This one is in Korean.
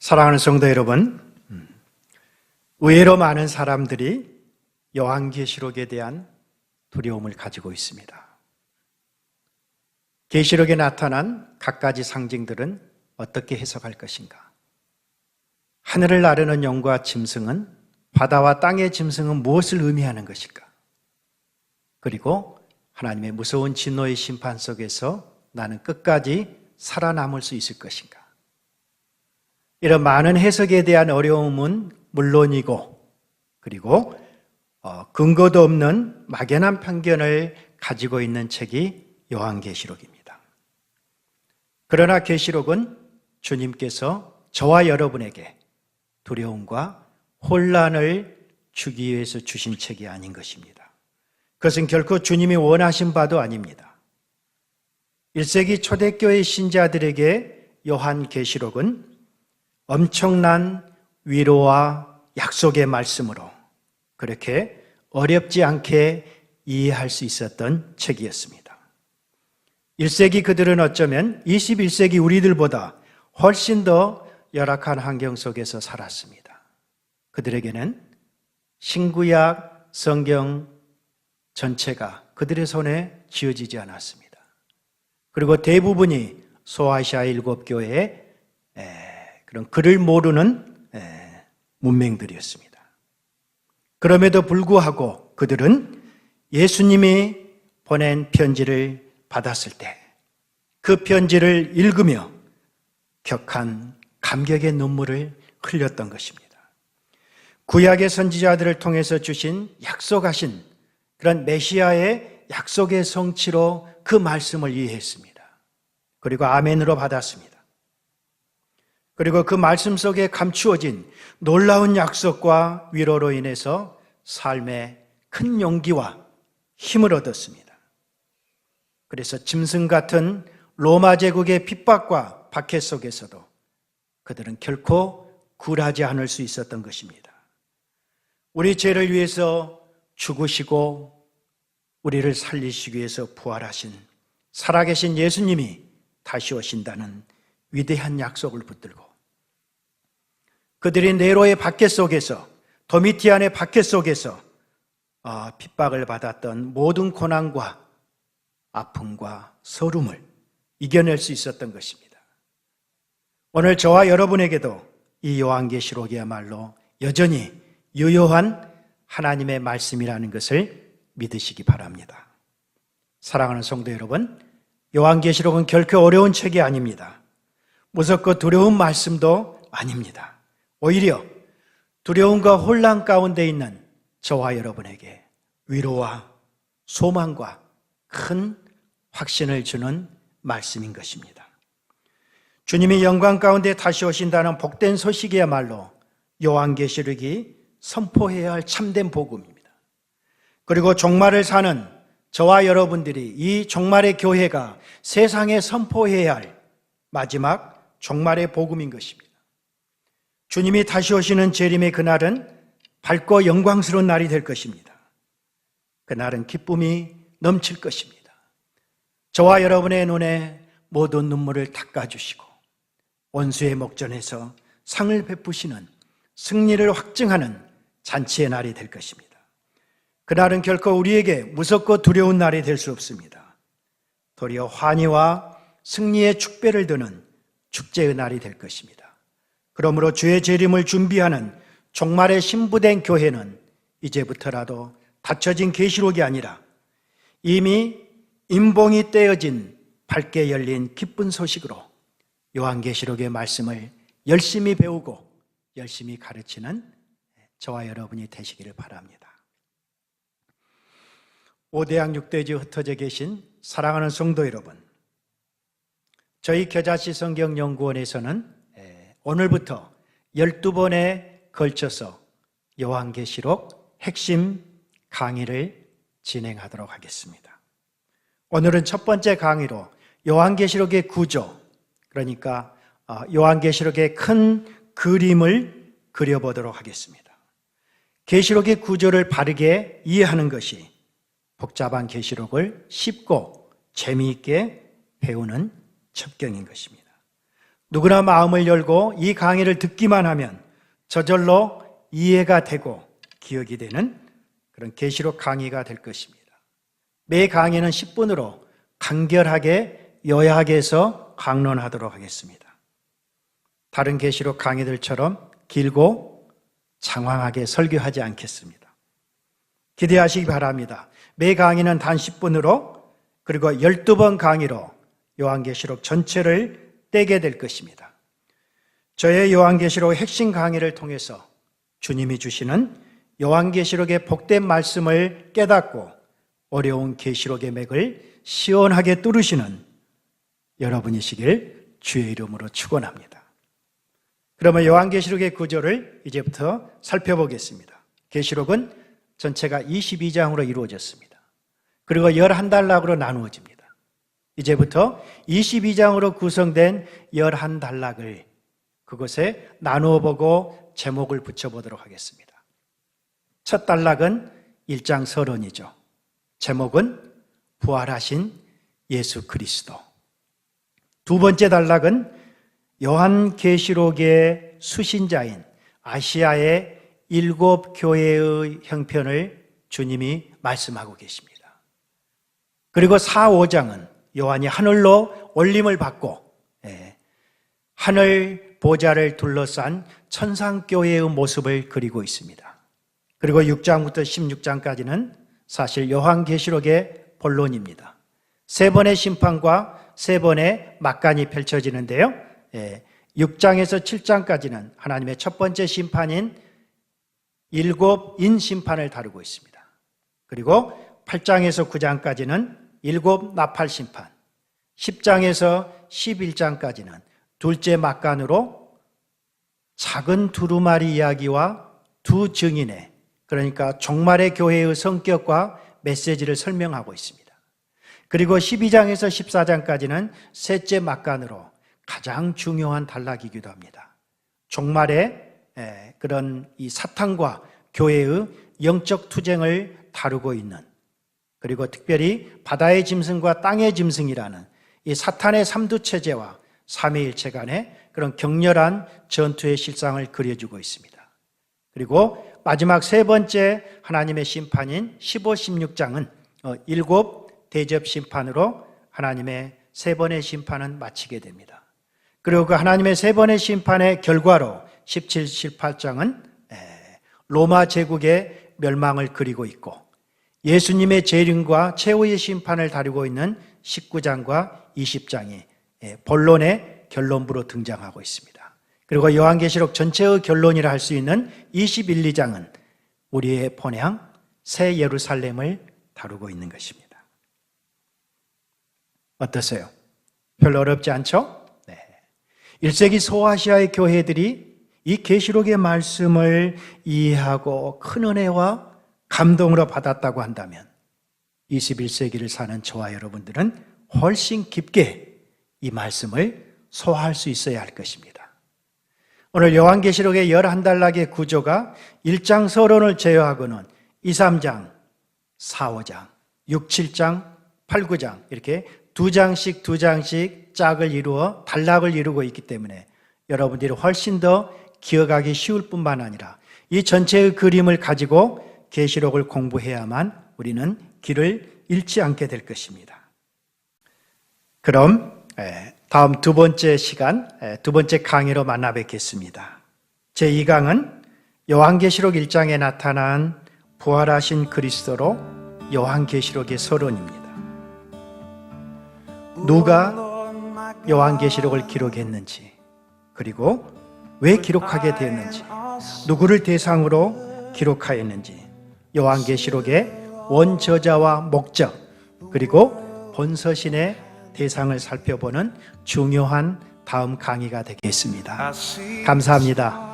사랑하는 성도 여러분, 의외로 많은 사람들이 요한계시록에 대한 두려움을 가지고 있습니다. 계시록에 나타난 갖가지 상징들은 어떻게 해석할 것인가? 하늘을 나르는 용과 짐승은, 바다와 땅의 짐승은 무엇을 의미하는 것일까? 그리고 하나님의 무서운 진노의 심판 속에서 나는 끝까지 살아남을 수 있을 것인가? 이런 많은 해석에 대한 어려움은 물론이고, 그리고 근거도 없는 막연한 편견을 가지고 있는 책이 요한계시록입니다. 그러나 계시록은 주님께서 저와 여러분에게 두려움과 혼란을 주기 위해서 주신 책이 아닌 것입니다. 그것은 결코 주님이 원하신 바도 아닙니다. 1세기 초대교회 신자들에게 요한계시록은 엄청난 위로와 약속의 말씀으로 그렇게 어렵지 않게 이해할 수 있었던 책이었습니다. 1세기 그들은 어쩌면 21세기 우리들보다 훨씬 더 열악한 환경 속에서 살았습니다. 그들에게는 신구약 성경 전체가 그들의 손에 쥐어지지 않았습니다. 그리고 대부분이 소아시아 7교회의 그런 글을 모르는 문맹들이었습니다. 그럼에도 불구하고 그들은 예수님이 보낸 편지를 받았을 때 그 편지를 읽으며 격한 감격의 눈물을 흘렸던 것입니다. 구약의 선지자들을 통해서 주신 약속하신 그런 메시아의 약속의 성취로 그 말씀을 이해했습니다. 그리고 아멘으로 받았습니다. 그리고 그 말씀 속에 감추어진 놀라운 약속과 위로로 인해서 삶에 큰 용기와 힘을 얻었습니다. 그래서 짐승 같은 로마 제국의 핍박과 박해 속에서도 그들은 결코 굴하지 않을 수 있었던 것입니다. 우리 죄를 위해서 죽으시고 우리를 살리시기 위해서 부활하신 살아계신 예수님이 다시 오신다는 위대한 약속을 붙들고 그들이 네로의 박해 속에서, 도미티안의 박해 속에서 핍박을 받았던 모든 고난과 아픔과 서름을 이겨낼 수 있었던 것입니다. 오늘 저와 여러분에게도 이 요한계시록이야말로 여전히 유효한 하나님의 말씀이라는 것을 믿으시기 바랍니다. 사랑하는 성도 여러분, 요한계시록은 결코 어려운 책이 아닙니다. 무섭고 두려운 말씀도 아닙니다. 오히려 두려움과 혼란 가운데 있는 저와 여러분에게 위로와 소망과 큰 확신을 주는 말씀인 것입니다. 주님이 영광 가운데 다시 오신다는 복된 소식이야말로 요한계시록이 선포해야 할 참된 복음입니다. 그리고 종말을 사는 저와 여러분들이 이 종말의 교회가 세상에 선포해야 할 마지막 종말의 복음인 것입니다. 주님이 다시 오시는 재림의 그날은 밝고 영광스러운 날이 될 것입니다. 그날은 기쁨이 넘칠 것입니다. 저와 여러분의 눈에 모든 눈물을 닦아주시고 원수의 목전에서 상을 베푸시는 승리를 확증하는 잔치의 날이 될 것입니다. 그날은 결코 우리에게 무섭고 두려운 날이 될 수 없습니다. 도리어 환희와 승리의 축배를 드는 축제의 날이 될 것입니다. 그러므로 주의 재림을 준비하는 종말의 신부된 교회는 이제부터라도 닫혀진 계시록이 아니라 이미 임봉이 떼어진 밝게 열린 기쁜 소식으로 요한계시록의 말씀을 열심히 배우고 열심히 가르치는 저와 여러분이 되시기를 바랍니다. 5대양 6대주 흩어져 계신 사랑하는 성도 여러분, 저희 겨자씨 성경연구원에서는 오늘부터 12번에 걸쳐서 요한계시록 핵심 강의를 진행하도록 하겠습니다. 오늘은 첫 번째 강의로 요한계시록의 구조, 그러니까 요한계시록의 큰 그림을 그려보도록 하겠습니다. 계시록의 구조를 바르게 이해하는 것이 복잡한 계시록을 쉽고 재미있게 배우는 첩경인 것입니다. 누구나 마음을 열고 이 강의를 듣기만 하면 저절로 이해가 되고 기억이 되는 그런 계시록 강의가 될 것입니다. 매 강의는 10분으로 간결하게 요약해서 강론하도록 하겠습니다. 다른 계시록 강의들처럼 길고 장황하게 설교하지 않겠습니다. 기대하시기 바랍니다. 매 강의는 단 10분으로 그리고 12번 강의로 요한계시록 전체를 떼게 될 것입니다. 저의 요한계시록 핵심 강의를 통해서 주님이 주시는 요한계시록의 복된 말씀을 깨닫고 어려운 계시록의 맥을 시원하게 뚫으시는 여러분이시길 주의 이름으로 축원합니다. 그러면 요한계시록의 구조를 이제부터 살펴보겠습니다. 계시록은 전체가 22장으로 이루어졌습니다. 그리고 11단락으로 나누어집니다. 이제부터 22장으로 구성된 11단락을 그것에 나누어 보고 제목을 붙여보도록 하겠습니다. 첫 단락은 1장 서론이죠. 제목은 부활하신 예수 그리스도. 두 번째 단락은 요한계시록의 수신자인 아시아의 7 교회의 형편을 주님이 말씀하고 계십니다. 그리고 4, 5장은 요한이 하늘로 올림을 받고 하늘 보좌를 둘러싼 천상교회의 모습을 그리고 있습니다. 그리고 6장부터 16장까지는 사실 요한계시록의 본론입니다. 3번의 심판과 3번의 막간이 펼쳐지는데요. 6장에서 7장까지는 하나님의 첫 번째 심판인 7인 심판을 다루고 있습니다. 그리고 8장에서 9장까지는 7 나팔 심판, 10장에서 11장까지는 둘째 막간으로 작은 두루마리 이야기와 두 증인의, 그러니까 종말의 교회의 성격과 메시지를 설명하고 있습니다. 그리고 12장에서 14장까지는 셋째 막간으로 가장 중요한 단락이기도 합니다. 종말의 그런 이 사탄과 교회의 영적 투쟁을 다루고 있는, 그리고 특별히 바다의 짐승과 땅의 짐승이라는 이 사탄의 삼두체제와 삼위일체 간의 그런 격렬한 전투의 실상을 그려주고 있습니다. 그리고 마지막 세 번째 하나님의 심판인 15, 16장은 7 대접 심판으로 하나님의 세 번의 심판은 마치게 됩니다. 그리고 그 하나님의 세 번의 심판의 결과로 17, 18장은 로마 제국의 멸망을 그리고 있고, 예수님의 재림과 최후의 심판을 다루고 있는 19장과 20장이 본론의 결론부로 등장하고 있습니다. 그리고 요한계시록 전체의 결론이라 할 수 있는 21, 2장은 우리의 본향 새 예루살렘을 다루고 있는 것입니다. 어떠세요? 별로 어렵지 않죠? 1세기 소아시아의 교회들이 이 계시록의 말씀을 이해하고 큰 은혜와 감동으로 받았다고 한다면 21세기를 사는 저와 여러분들은 훨씬 깊게 이 말씀을 소화할 수 있어야 할 것입니다. 오늘 요한계시록의 11단락의 구조가 1장 서론을 제외하고는 2, 3장, 4, 5장, 6, 7장, 8, 9장 이렇게 두 장씩 짝을 이루어 단락을 이루고 있기 때문에 여러분들이 훨씬 더 기억하기 쉬울 뿐만 아니라 이 전체의 그림을 가지고 계시록을 공부해야만 우리는 길을 잃지 않게 될 것입니다. 그럼 다음 두 번째 시간, 두 번째 강의로 만나 뵙겠습니다. 제2강은 요한계시록 1장에 나타난 부활하신 그리스도로 요한계시록의 서론입니다. 누가 요한계시록을 기록했는지, 그리고 왜 기록하게 되었는지, 누구를 대상으로 기록하였는지, 요한계시록의 원저자와 목적, 그리고 본서신의 대상을 살펴보는 중요한 다음 강의가 되겠습니다. 감사합니다.